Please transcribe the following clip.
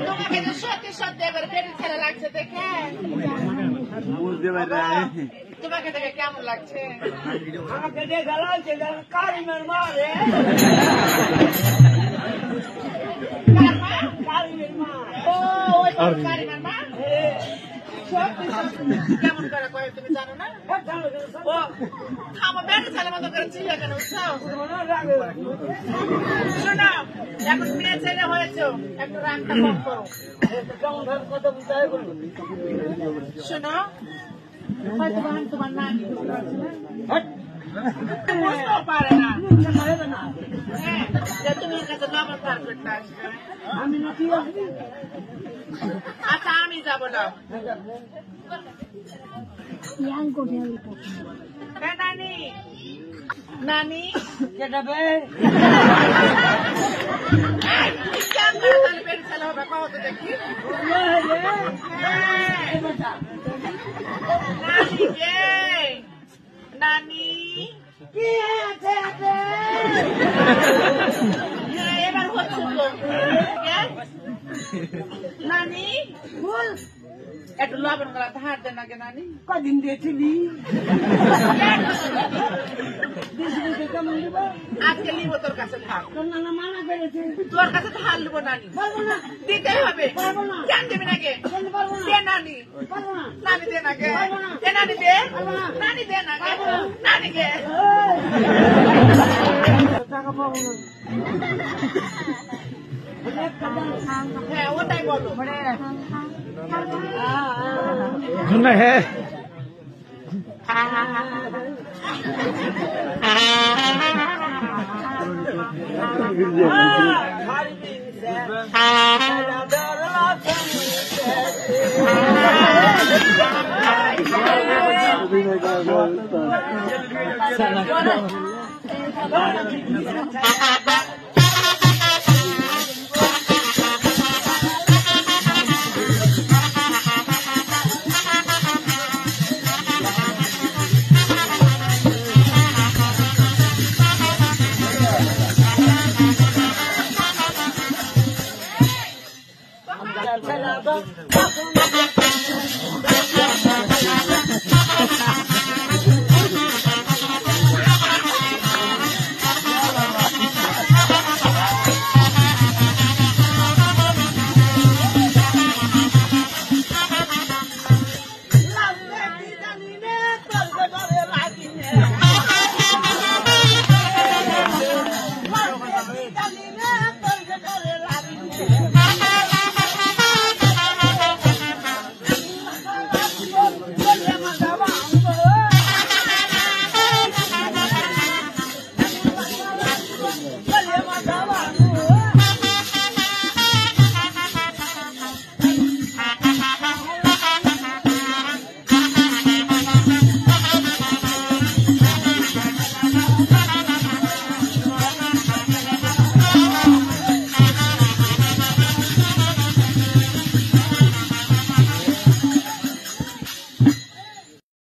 তোমাকে যে সত্যি সত্যি এবার পেটে ছেলে লাগছে দেখে বুঝতে পারি তোমাকে দেখে কেমন লাগছে? আমাকে দেখা লাগছে কারিমের মা রে কারিমের মা। ও ওই কারিমের মা সত্যি সত্যি কেমন করে কয় তুমি জানো না? ও থামো পেটে ছেলে মতো করে চিল্লা কেন উঠছো? শোনো এখন মেয়ে ছেলে হয়েছে একটু রাগটা কম করো। শোনো হয়তো আমি তোমার নানি বুঝতেও পারে না তুমি এর কাছে লবণ পার করতে আসবে। আমি নাকি আচ্ছা আমি যাবো না নানি নানি কেটাবে পেট ছেলে হবে কত দেখি নানি কে নানি কি আছে এবার হচ্ছে তো নানি বল একটু লবণ করা ধার দেন আগে নানি। কদিন দিয়েছিলি কেমন দিব আজকে নিব তোর কাছে থাক তোর নানা মানা করেছে তোর কাছে ধার নিবো নানি পারবো না দিতেই হবে পারবো না কেন দিবি নাকি বলতে পারবো না দে নানি পারবো না নানি দে নাকি পারবো না। দে নানি দে পারবো না। নানি দে নাকি পারবো না। নানি দে টাকা পাবো না হ্যাঁ ওটাই বলো না হ্যাঁ Dani